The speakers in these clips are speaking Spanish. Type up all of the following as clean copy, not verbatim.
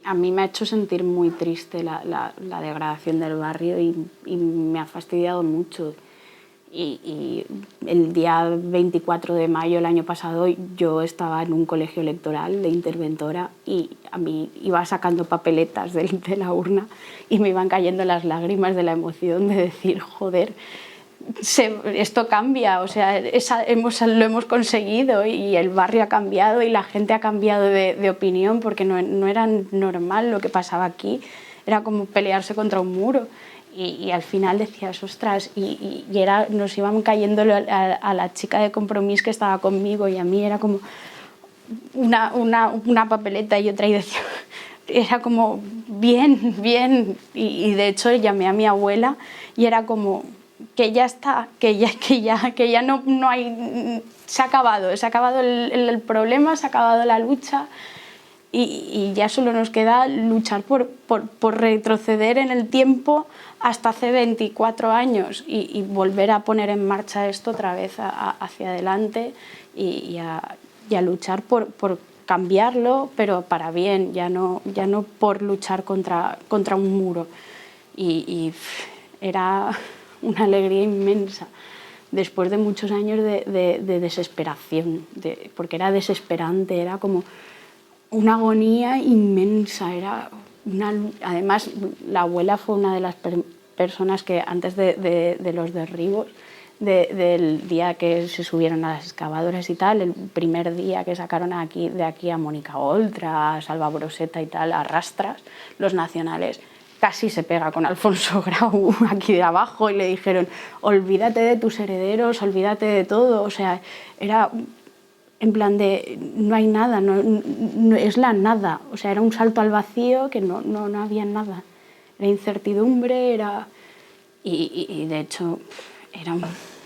A mí me ha hecho sentir muy triste la degradación del barrio y me ha fastidiado mucho. Y el día 24 de mayo del año pasado yo estaba en un colegio electoral de interventora y a mí iba sacando papeletas de la urna y me iban cayendo las lágrimas de la emoción de decir, joder, esto cambia, o sea, lo hemos conseguido y el barrio ha cambiado y la gente ha cambiado de opinión porque no era normal lo que pasaba aquí, era como pelearse contra un muro. Y al final decías, ostras, nos iban cayendo a la chica de Compromís que estaba conmigo y a mí era como una papeleta y otra y decía, era como bien, bien. Y de hecho llamé a mi abuela y era como que ya está, que ya no hay, se ha acabado el problema, se ha acabado la lucha. Y ya solo nos queda luchar por retroceder en el tiempo hasta hace 24 años y volver a poner en marcha esto otra vez hacia adelante y a luchar por cambiarlo, pero para bien, ya no por luchar contra un muro. Y era una alegría inmensa después de muchos años de desesperación, porque era desesperante, era como una agonía inmensa. Además, la abuela fue una de las personas que antes de los derribos, del día que se subieron a las excavadoras y tal, el primer día que sacaron de aquí a Mónica Oltra, a Salva Broseta y tal, a rastras, los nacionales, casi se pega con Alfonso Grau aquí de abajo y le dijeron, olvídate de tus herederos, olvídate de todo, o sea, era en plan de no hay nada, no es la nada, o sea, era un salto al vacío que no había nada, era incertidumbre, y de hecho era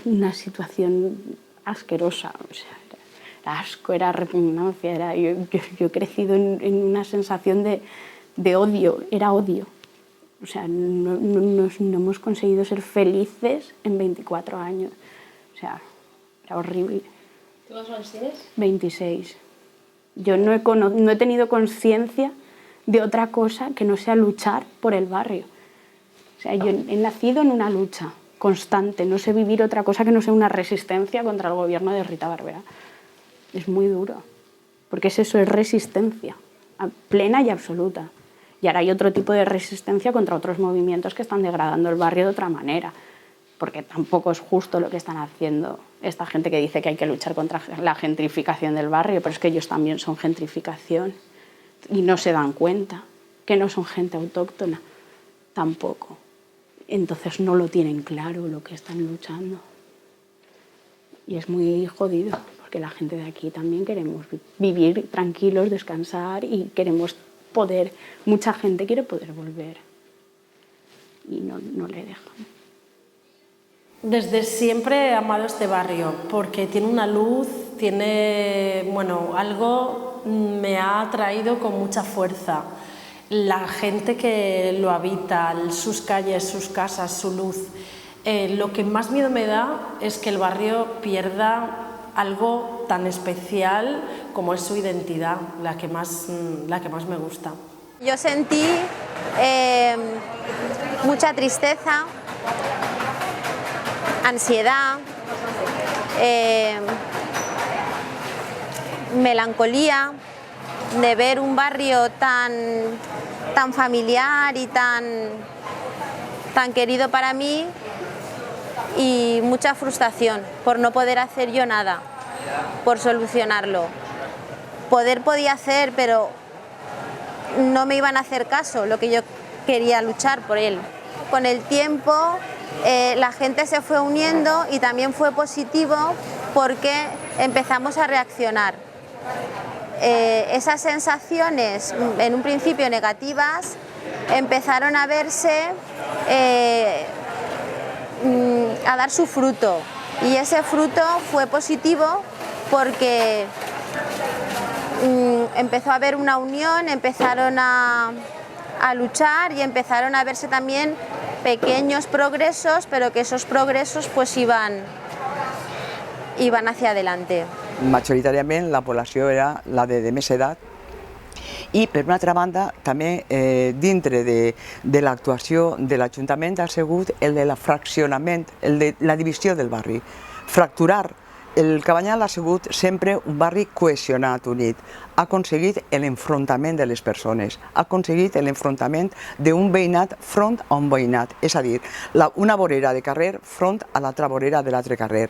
una situación asquerosa, o sea, era asco, era repugnancia, yo he crecido en una sensación de odio, era odio, o sea, no hemos conseguido ser felices en 24 años, o sea, era horrible. ¿Cuántos años tienes? 26. Yo no he tenido conciencia de otra cosa que no sea luchar por el barrio. O sea, yo he nacido en una lucha constante, no sé vivir otra cosa que no sea una resistencia contra el gobierno de Rita Barberá. Es muy duro, porque es eso, es resistencia, plena y absoluta. Y ahora hay otro tipo de resistencia contra otros movimientos que están degradando el barrio de otra manera, porque tampoco es justo lo que están haciendo esta gente que dice que hay que luchar contra la gentrificación del barrio, pero es que ellos también son gentrificación y no se dan cuenta que no son gente autóctona tampoco. Entonces no lo tienen claro lo que están luchando. Y es muy jodido, porque la gente de aquí también queremos vivir tranquilos, descansar y queremos poder, mucha gente quiere poder volver y no le dejan. Desde siempre he amado este barrio porque tiene una luz, tiene, bueno, algo me ha atraído con mucha fuerza. La gente que lo habita, sus calles, sus casas, su luz. Lo que más miedo me da es que el barrio pierda algo tan especial como es su identidad, la que más me gusta. Yo sentí mucha tristeza, ansiedad, melancolía de ver un barrio tan familiar y tan querido para mí, y mucha frustración por no poder hacer yo nada por solucionarlo. Podía hacer, pero no me iban a hacer caso lo que yo quería luchar por él. Con el tiempo la gente se fue uniendo y también fue positivo porque empezamos a reaccionar. Esas sensaciones, en un principio negativas, empezaron a verse, a dar su fruto, y ese fruto fue positivo porque empezó a haber una unión, empezaron a luchar y empezaron a verse también pequeños progresos, pero que esos progresos pues iban hacia adelante. Majoritàriament la població era la de més edat I, per una altra banda, també dintre de l'actuació de l'Ajuntament ha sigut el de la fraccionament, el de la divisió del barri. Fracturar. El Cabanyal ha sigut sempre un barri cohesionat, unit. Ha aconseguit l'enfrontament de les persones, ha aconseguit l'enfrontament d'un veïnat front a un veïnat, és a dir, una vorera de carrer front a l'altra vorera de l'altre carrer.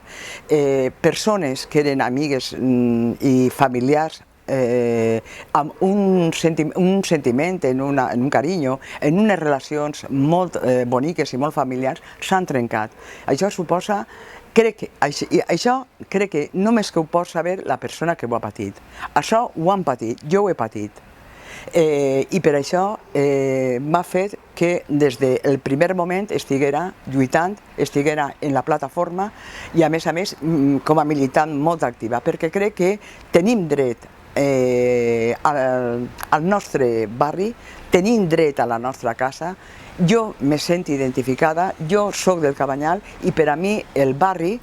Persones que eren amigues i familiars amb un sentiment, en un carinyo, en unes relacions molt boniques i molt familiars, s'han trencat. Això suposa, això crec que només que ho pot saber la persona que ho ha patit. Això ho han patit, jo ho he patit. I per això m'ha fet que des del primer moment estiguera lluitant, estiguera en la plataforma i a més com a militant molt activa, perquè crec que tenim dret al nostre barri, tenim dret a la nostra casa. Jo me sento identificada, jo soc del Cabanyal i per a mi el barri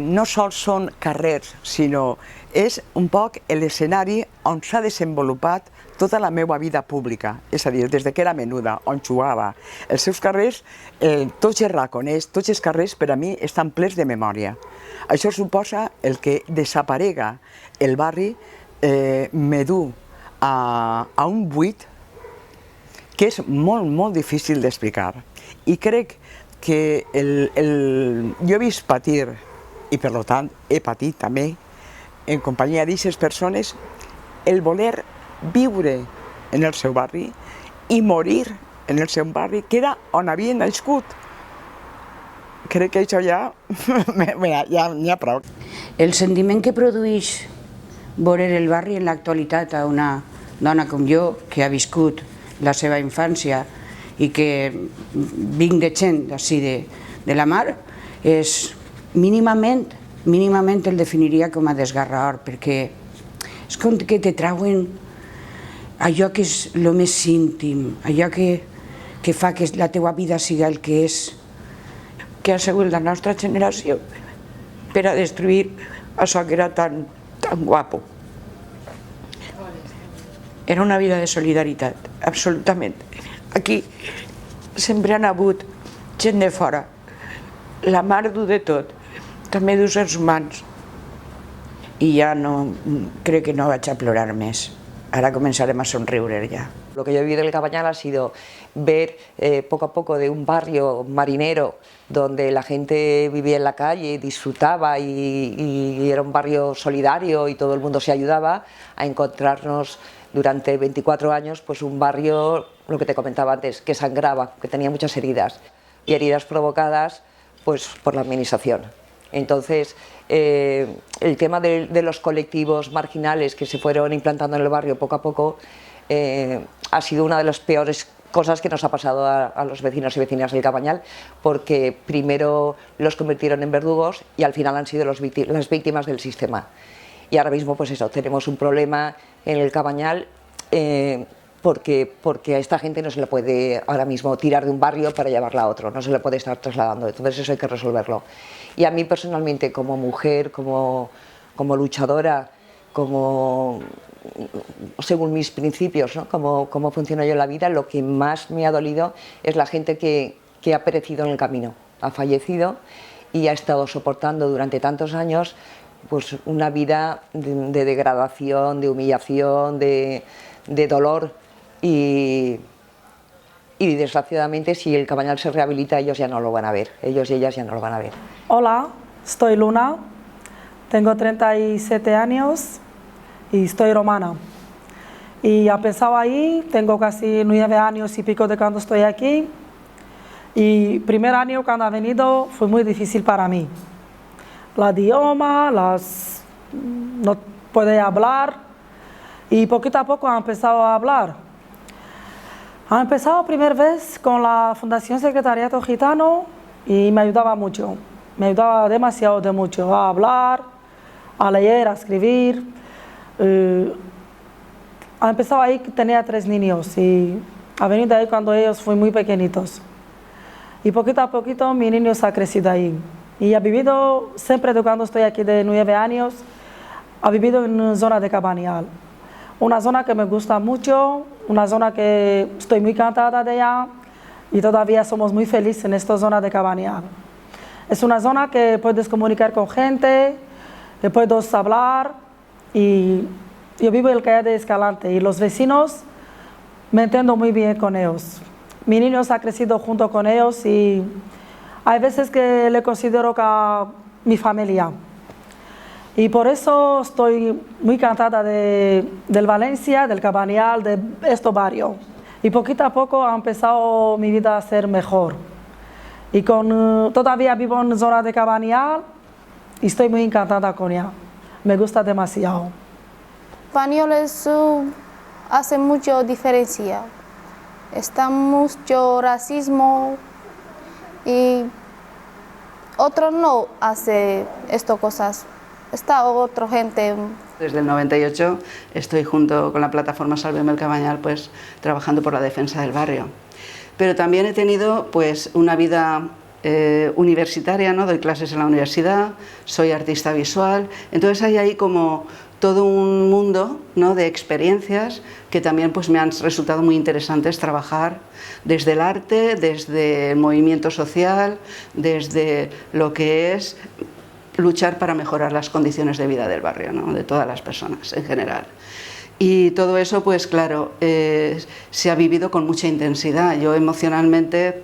no sols són carrers, sinó és un poc l'escenari on s'ha desenvolupat tota la meva vida pública, és a dir, des que era menuda, on jugava. Els seus carrers, tots els raconers, tots els carrers per a mi estan plens de memòria. Això suposa el que desaparega el barri me du a un buit que és molt, molt difícil d'explicar. I crec que jo he vist patir, i per tant he patit també, en companyia d'aquestes persones, el voler viure en el seu barri i morir en el seu barri, que era on havien nascut. Crec que això ja n'hi ha prou. El sentiment que produeix veure el barri en l'actualitat a una dona com jo, que ha viscut la seva infància i que vinc de gent d'ací de la mar, és mínimament el definiria com a desgarrador, perquè és com que te trauen allò que és el més íntim, allò que fa que la teua vida siga el que és, que ha sigut la nostra generació per a destruir això que era tan guapo. Era una vida de solidaritat, absolutament. Aquí sempre han hagut gent de fora. La mar du de tot, també dels éssers humans. I ja no, crec que no vaig a plorar més. Ahora comenzaremos a sonreír ya. Lo que yo he vivido en el Cabanyal ha sido ver poco a poco de un barrio marinero donde la gente vivía en la calle, disfrutaba y era un barrio solidario y todo el mundo se ayudaba, a encontrarnos durante 24 años pues un barrio, lo que te comentaba antes, que sangraba, que tenía muchas heridas y heridas provocadas pues por la administración. Entonces, el tema de los colectivos marginales que se fueron implantando en el barrio poco a poco ha sido una de las peores cosas que nos ha pasado a los vecinos y vecinas del Cabanyal, porque primero los convirtieron en verdugos y al final han sido las víctimas del sistema. Y ahora mismo pues eso, tenemos un problema en el Cabanyal porque a esta gente no se le puede ahora mismo tirar de un barrio para llevarla a otro, no se le puede estar trasladando, entonces eso hay que resolverlo. Y a mí personalmente, como mujer, como luchadora, según mis principios, ¿no? Cómo funciona yo en la vida, lo que más me ha dolido es la gente que ha perecido en el camino, ha fallecido y ha estado soportando durante tantos años pues una vida de degradación, de humillación, de dolor y desgraciadamente si el Cabanyal se rehabilita ellos ya no lo van a ver, ellos y ellas ya no lo van a ver. Hola, estoy Luna, tengo 37 años y estoy romana. Y he pensado ahí, tengo casi 9 años y pico de cuando estoy aquí. Y primer año cuando he venido fue muy difícil para mí. La idioma, no podía hablar y poquito a poco he empezado a hablar. He empezado la primera vez con la Fundación Secretariado Gitano y me ayudaba mucho. Me ayudaba demasiado mucho a hablar, a leer, a escribir. He empezado ahí, tenía 3 niños y he venido ahí cuando ellos fueron muy pequeñitos. Y poquito a poquito mi niño se ha crecido ahí. Y he vivido, siempre de cuando estoy aquí de 9 años, he vivido en una zona de Cabanyal. Una zona que me gusta mucho, una zona que estoy muy encantada de ella y todavía somos muy felices en esta zona de Cabanyal. Es una zona que puedes comunicar con gente, que puedes hablar, y yo vivo en el calle de Escalante y los vecinos me entiendo muy bien con ellos. Mi niño ha crecido junto con ellos y hay veces que le considero como mi familia. Y por eso estoy muy encantada del Valencia, del Cabanyal, de este barrio. Y poquito a poco ha empezado mi vida a ser mejor. Y todavía vivo en la zona de Cabanyal y estoy muy encantada con ella. Me gusta demasiado. Españoles hace mucha diferencia. Está mucho racismo y otro no hace estas cosas. Está otra gente. Desde el 98 estoy junto con la plataforma Salvemos el Cabanyal pues trabajando por la defensa del barrio. Pero también he tenido pues una vida universitaria, ¿no? Doy clases en la universidad, soy artista visual, entonces hay ahí como todo un mundo, ¿no?, de experiencias que también pues me han resultado muy interesantes trabajar desde el arte, desde el movimiento social, desde lo que es luchar para mejorar las condiciones de vida del barrio, ¿no?, de todas las personas en general. Y todo eso, pues claro, se ha vivido con mucha intensidad. Yo emocionalmente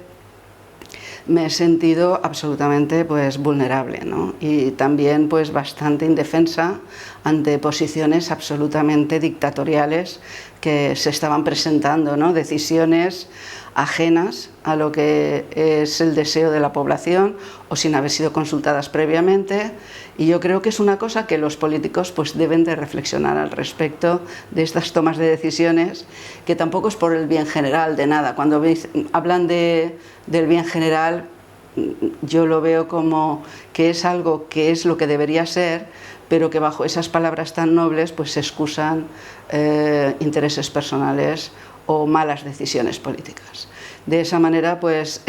me he sentido absolutamente pues vulnerable, ¿no? Y también pues bastante indefensa ante posiciones absolutamente dictatoriales que se estaban presentando, ¿no? Decisiones ajenas a lo que es el deseo de la población o sin haber sido consultadas previamente, y yo creo que es una cosa que los políticos pues deben de reflexionar al respecto de estas tomas de decisiones, que tampoco es por el bien general de nada. Cuando hablan del bien general, yo lo veo como que es algo que es lo que debería ser, pero que bajo esas palabras tan nobles pues se excusan intereses personales o malas decisiones políticas. De esa manera, pues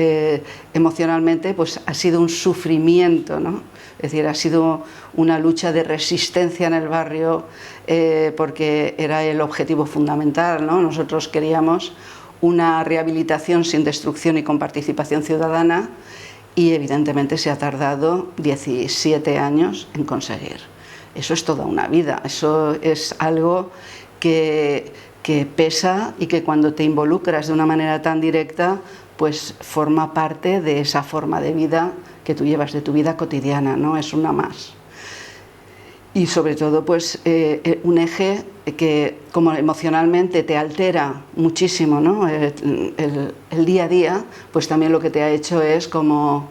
emocionalmente, pues ha sido un sufrimiento, ¿no? Es decir, ha sido una lucha de resistencia en el barrio porque era el objetivo fundamental, ¿no? Nosotros queríamos una rehabilitación sin destrucción y con participación ciudadana, y evidentemente se ha tardado 17 años en conseguir. Eso es toda una vida, eso es algo que pesa y que cuando te involucras de una manera tan directa pues forma parte de esa forma de vida que tú llevas, de tu vida cotidiana, ¿no? Es una más. Y sobre todo pues un eje que como emocionalmente te altera muchísimo, ¿no? El día a día, pues también lo que te ha hecho es como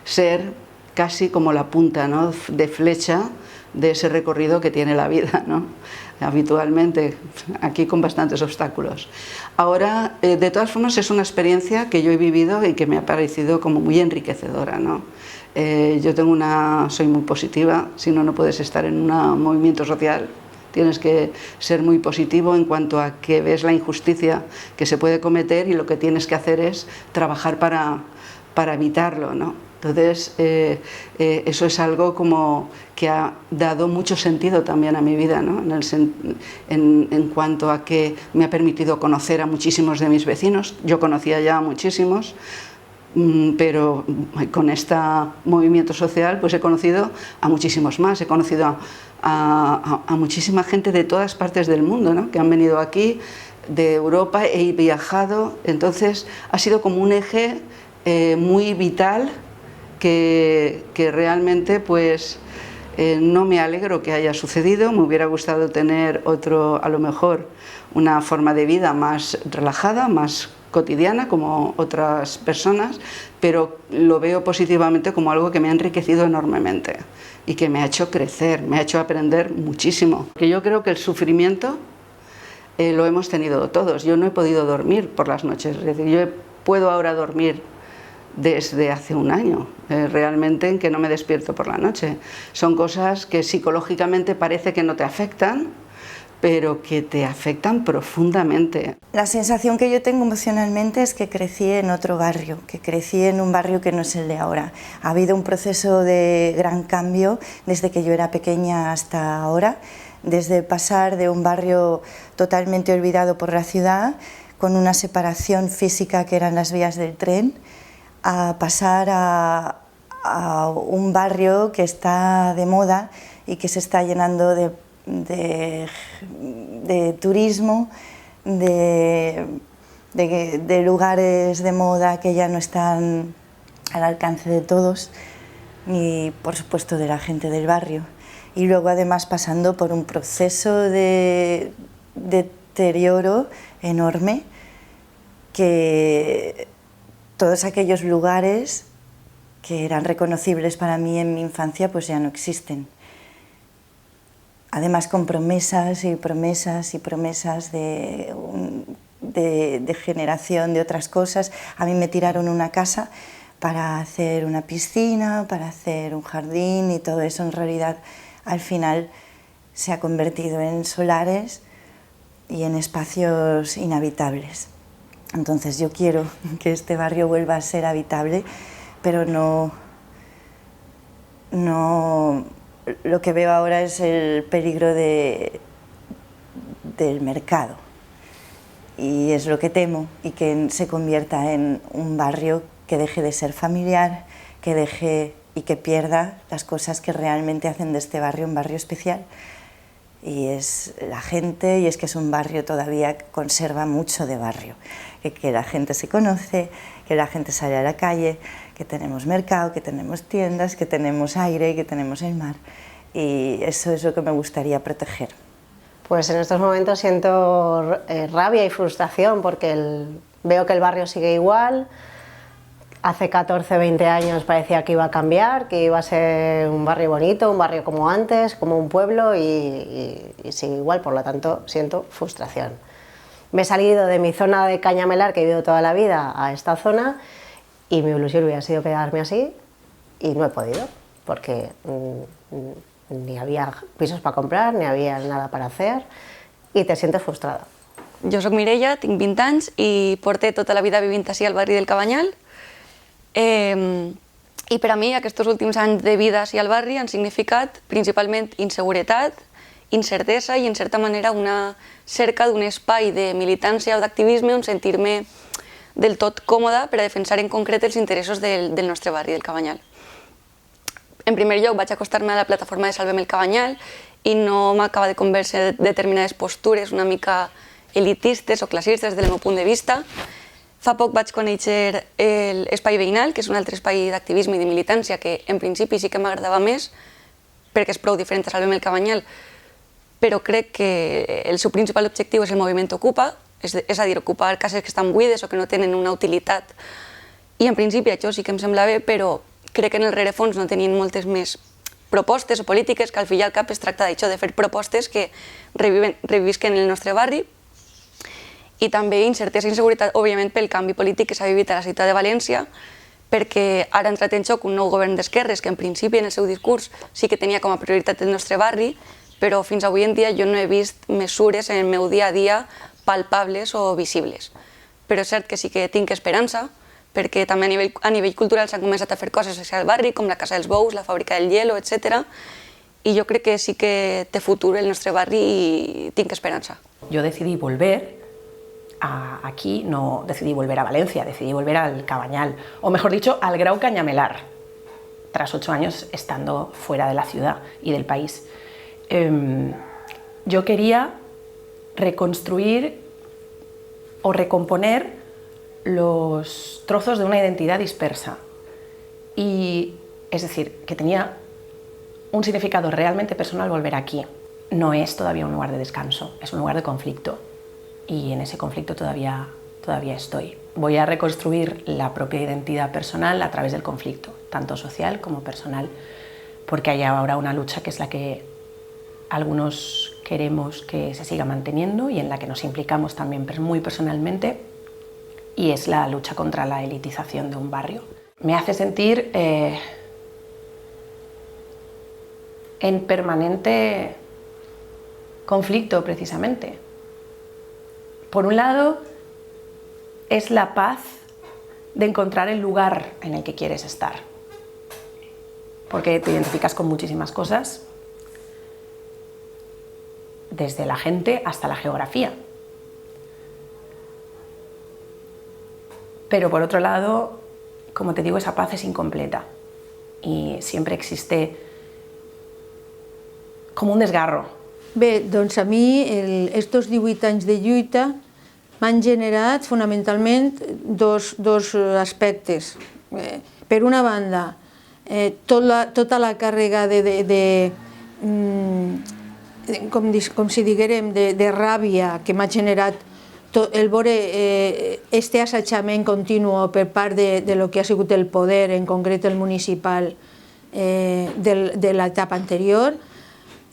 ser casi como la punta, ¿no?, de flecha de ese recorrido que tiene la vida, ¿no?, habitualmente, aquí con bastantes obstáculos. Ahora, de todas formas, es una experiencia que yo he vivido y que me ha parecido como muy enriquecedora, ¿no? Yo soy muy positiva, si no, no puedes estar en un movimiento social. Tienes que ser muy positivo en cuanto a que ves la injusticia que se puede cometer y lo que tienes que hacer es trabajar para evitarlo, ¿no? Entonces, eso es algo como que ha dado mucho sentido también a mi vida, ¿no? En cuanto a que me ha permitido conocer a muchísimos de mis vecinos. Yo conocía ya a muchísimos, pero con este movimiento social pues he conocido a muchísimos más. He conocido a muchísima gente de todas partes del mundo, ¿no?, que han venido aquí, de Europa, he viajado. Entonces, ha sido como un eje muy vital que realmente pues no me alegro que haya sucedido. Me hubiera gustado tener a lo mejor una forma de vida más relajada, más cotidiana como otras personas, pero lo veo positivamente como algo que me ha enriquecido enormemente y que me ha hecho crecer, me ha hecho aprender muchísimo. Que yo creo que el sufrimiento lo hemos tenido todos. Yo no he podido dormir por las noches, es decir, yo puedo ahora dormir desde hace un año, realmente, en que no me despierto por la noche. Son cosas que psicológicamente parece que no te afectan, pero que te afectan profundamente. La sensación que yo tengo emocionalmente es que crecí en otro barrio, que crecí en un barrio que no es el de ahora. Ha habido un proceso de gran cambio desde que yo era pequeña hasta ahora, desde pasar de un barrio totalmente olvidado por la ciudad, con una separación física que eran las vías del tren, a pasar a un barrio que está de moda y que se está llenando de turismo, de lugares de moda que ya no están al alcance de todos, ni por supuesto de la gente del barrio. Y luego además pasando por un proceso de deterioro enorme, que todos aquellos lugares que eran reconocibles para mí en mi infancia pues ya no existen. Además con promesas y promesas y promesas de generación de otras cosas. A mí me tiraron una casa para hacer una piscina, para hacer un jardín, y todo eso en realidad al final se ha convertido en solares y en espacios inhabitables. Entonces yo quiero que este barrio vuelva a ser habitable, pero no lo que veo ahora es el peligro del mercado, y es lo que temo, y que se convierta en un barrio que deje de ser familiar, que deje y que pierda las cosas que realmente hacen de este barrio un barrio especial. Y es la gente, y es que es un barrio todavía que conserva mucho de barrio, que la gente se conoce, que la gente sale a la calle, que tenemos mercado, que tenemos tiendas, que tenemos aire, que tenemos el mar, y eso es lo que me gustaría proteger. Pues en estos momentos siento rabia y frustración porque veo que el barrio sigue igual. Hace 14, 20 años parecía que iba a cambiar, que iba a ser un barrio bonito, un barrio como antes, como un pueblo, y sigue igual, por lo tanto siento frustración. Me he salido de mi zona de Cañamelar, que he vivido toda la vida, a esta zona, y mi ilusión hubiera sido quedarme así, y no he podido, porque ni había pisos para comprar, ni había nada para hacer, y te sientes frustrada. Jo soc Mireia, tinc 20 anys i porto tota la vida vivint així al barri del Cabanyal. I per a mi aquests últims anys de vida així al barri han significat principalment inseguretat, incertesa i en certa manera una cerca d'un espai de militància o d'activisme on sentir-me del tot còmoda per a defensar en concret els interessos del nostre barri, del Cabanyal. En primer lloc vaig acostar-me a la plataforma de Salvem el Cabanyal i no m'acaba de convèncer determinades postures una mica elitistes o classistes des del meu punt de vista. Fa poc vaig conèixer l'Espai Veïnal, que és un altre espai d'activisme i de militància que en principi sí que m'agradava més perquè és prou diferent a Salvem el Cabanyal, però crec que el seu principal objectiu és el moviment Ocupa, és a dir, ocupar cases que estan buides o que no tenen una utilitat. I en principi això sí que em sembla bé, però crec que en el rerefons no tenien moltes més propostes o polítiques, que al fi i al cap es tracta d'això, de fer propostes que revisquen el nostre barri. I també incertesa i inseguretat, òbviament, pel canvi polític que s'ha vivit a la ciutat de València, perquè ara ha entrat en xoc un nou govern d'esquerres que en principi en el seu discurs sí que tenia com a prioritat el nostre barri, però fins avui en dia jo no he vist mesures en el meu dia a dia palpables o visibles. Però és cert que sí que tinc esperança, perquè també a nivell cultural s'han començat a fer coses al barri, com la Casa dels Bous, la Fàbrica del Hielo, etc. I jo crec que sí que té futur el nostre barri i tinc esperança. Jo decidí volver aquí, no decidí volver a Valencia, decidí volver al Cabanyal, o mejor dicho, al Grau Cañamelar, tras 8 años estando fuera de la ciudad y del país. Yo quería reconstruir o recomponer los trozos de una identidad dispersa, y es decir, que tenía un significado realmente personal volver aquí. No es todavía un lugar de descanso, es un lugar de conflicto. Y en ese conflicto todavía estoy. Voy a reconstruir la propia identidad personal a través del conflicto, tanto social como personal, porque hay ahora una lucha que es la que algunos queremos que se siga manteniendo y en la que nos implicamos también muy personalmente, y es la lucha contra la elitización de un barrio. Me hace sentir en permanente conflicto, precisamente. Por un lado, es la paz de encontrar el lugar en el que quieres estar, porque te identificas con muchísimas cosas, desde la gente hasta la geografía. Pero por otro lado, como te digo, esa paz es incompleta y siempre existe com un desgarro. Bé, doncs a mi estos 18 anys de lluita m'han generat fonamentalment dos aspectes. Per una banda, tota la càrrega com si diguérem, de ràbia que m'ha generat el veure este assetjament continu per part de lo que ha sigut el poder, en concret el municipal, de l'etapa anterior,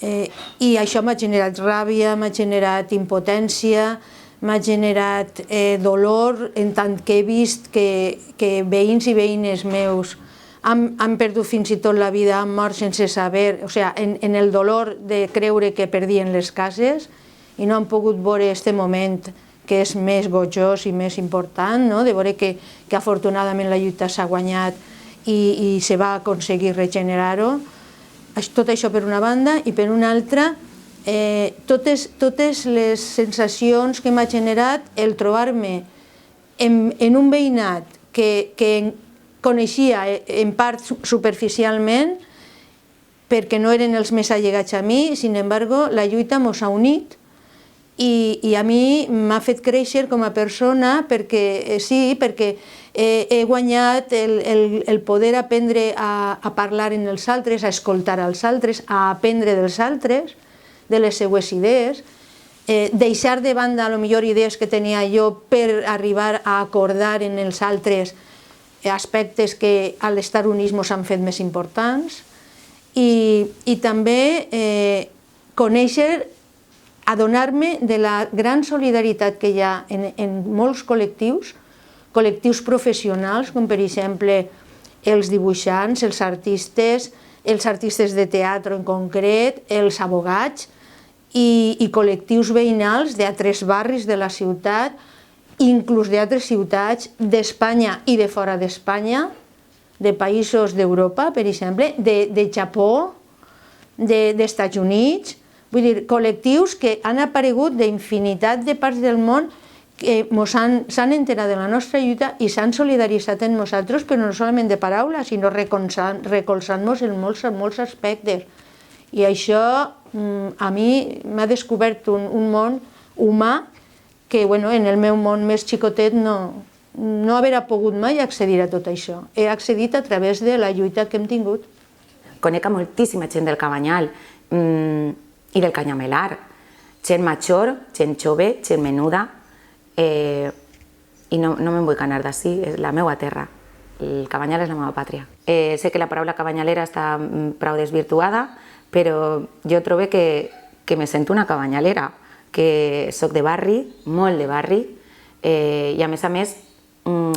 i això m'ha generat ràbia, m'ha generat impotència, m'ha generat dolor, en tant que he vist que veïns i veïnes meus han perdut fins i tot la vida, han mort sense saber, o sigui, en el dolor de creure que perdien les cases i no han pogut veure aquest moment que és més gojós i més important, de veure que afortunadament la lluita s'ha guanyat i se va aconseguir regenerar-ho. Tot això per una banda, i per una altra, totes les sensacions que m'ha generat el trobar-me en un veïnat que coneixia en part superficialment perquè no eren els més allegats a mi, sin embargo, la lluita mos ha unit i a mi m'ha fet créixer com a persona perquè sí, perquè he guanyat el poder aprendre a parlar en els altres, a escoltar als altres, a aprendre dels altres, de les seues idees, deixar de banda potser idees que tenia jo per arribar a acordar en els altres aspectes que a l'estaronisme s'han fet més importants i també conèixer, adonar-me de la gran solidaritat que hi ha en molts col·lectius professionals, com per exemple els dibuixants, els artistes de teatre en concret, els abogats i col·lectius veïnals d'altres barris de la ciutat, inclús d'altres ciutats d'Espanya i de fora d'Espanya, de països d'Europa, per exemple, de Japó, dels Estats Units, vull dir, col·lectius que han aparegut d'infinitat de parts del món que s'han enterat de la nostra lluita i s'han solidaritzat amb nosaltres, però no solament de paraula, sinó recolzant-nos en molts aspectes. I això a mi m'ha descobert un món humà que en el meu món més xicotet no haurà pogut mai accedir a tot això. He accedit a través de la lluita que hem tingut. Conec a moltíssima gent del Cabanyal i del Canyamelar, gent major, gent jove, gent menuda, i no me'n vull anar d'ací, és la meva terra, el Cabanyal és la meva pàtria. Sé que la paraula cabanyalera està prou desvirtuada, però jo trobo que me sento una cabanyalera, que soc de barri, molt de barri, i a més,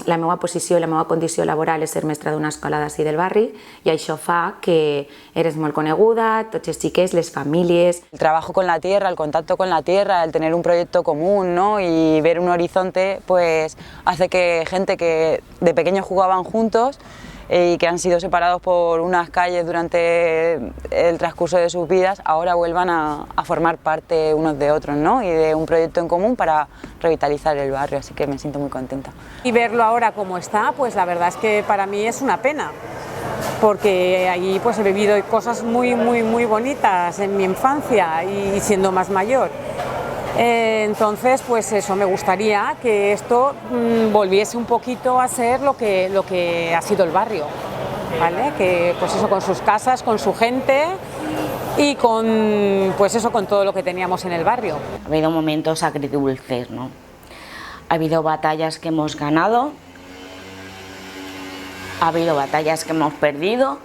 la meva posició i la meva condició laboral és ser mestra d'una escola d'ací del barri i això fa que eres molt coneguda, tots els xiquets, les famílies. El trabajo con la tierra, el contacto con la tierra, el tener un proyecto común, ¿no? Y ver un horizonte, pues hace que gente que de pequeños jugaban juntos y que han sido separados por unas calles durante el transcurso de sus vidas, ahora vuelvan a formar parte unos de otros, ¿no? Y de un proyecto en común para revitalizar el barrio, así que me siento muy contenta. Y verlo ahora como está, pues la verdad es que para mí es una pena, porque allí pues he vivido cosas muy bonitas en mi infancia y siendo más mayor. Entonces, pues eso, me gustaría que esto volviese un poquito a ser lo que ha sido el barrio, ¿vale? Que pues eso, con sus casas, con su gente y con todo lo que teníamos en el barrio. Ha habido momentos agridulces, ¿no? Ha habido batallas que hemos ganado, ha habido batallas que hemos perdido,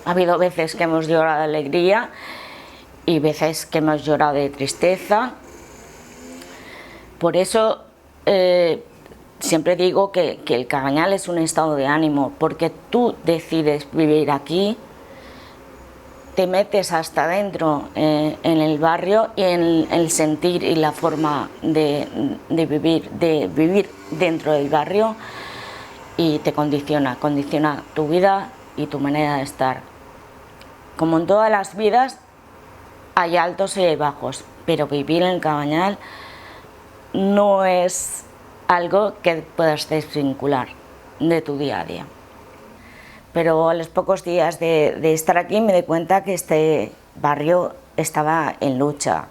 ha habido veces que hemos llorado de alegría y veces que hemos llorado de tristeza. Por eso siempre digo que el Cabanyal es un estado de ánimo, porque tú decides vivir aquí, te metes hasta adentro en el barrio y en el sentir y la forma de vivir dentro del barrio y te condiciona tu vida y tu manera de estar. Como en todas las vidas hay altos y hay bajos, pero vivir en el Cabañal no es algo que puedas desvincular de tu día a día. Pero a los pocos días de estar aquí me di cuenta que este barrio estaba en lucha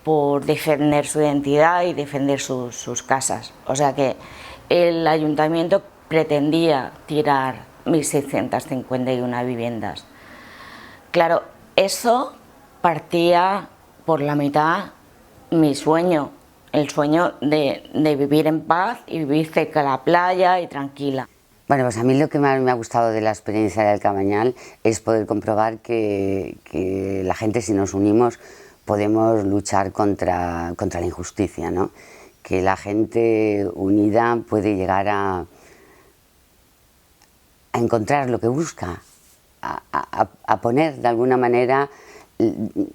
por defender su identidad y defender sus casas. O sea que el ayuntamiento pretendía tirar 1.651 viviendas. Claro, eso partía por la mitad mi sueño, el sueño de vivir en paz y vivir cerca de la playa y tranquila. Bueno, pues a mí lo que más me ha gustado de la experiencia del Cabañal es poder comprobar que la gente, si nos unimos, podemos luchar contra la injusticia, ¿no? Que la gente unida puede llegar a encontrar lo que busca, a poner de alguna manera,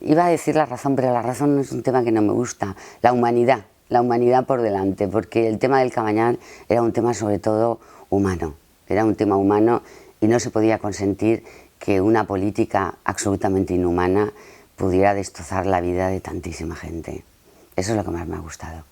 iba a decir la razón, pero la razón no es un tema que no me gusta, la humanidad por delante, porque el tema del Cabañal era un tema sobre todo humano, era un tema humano y no se podía consentir que una política absolutamente inhumana pudiera destrozar la vida de tantísima gente. Eso es lo que más me ha gustado.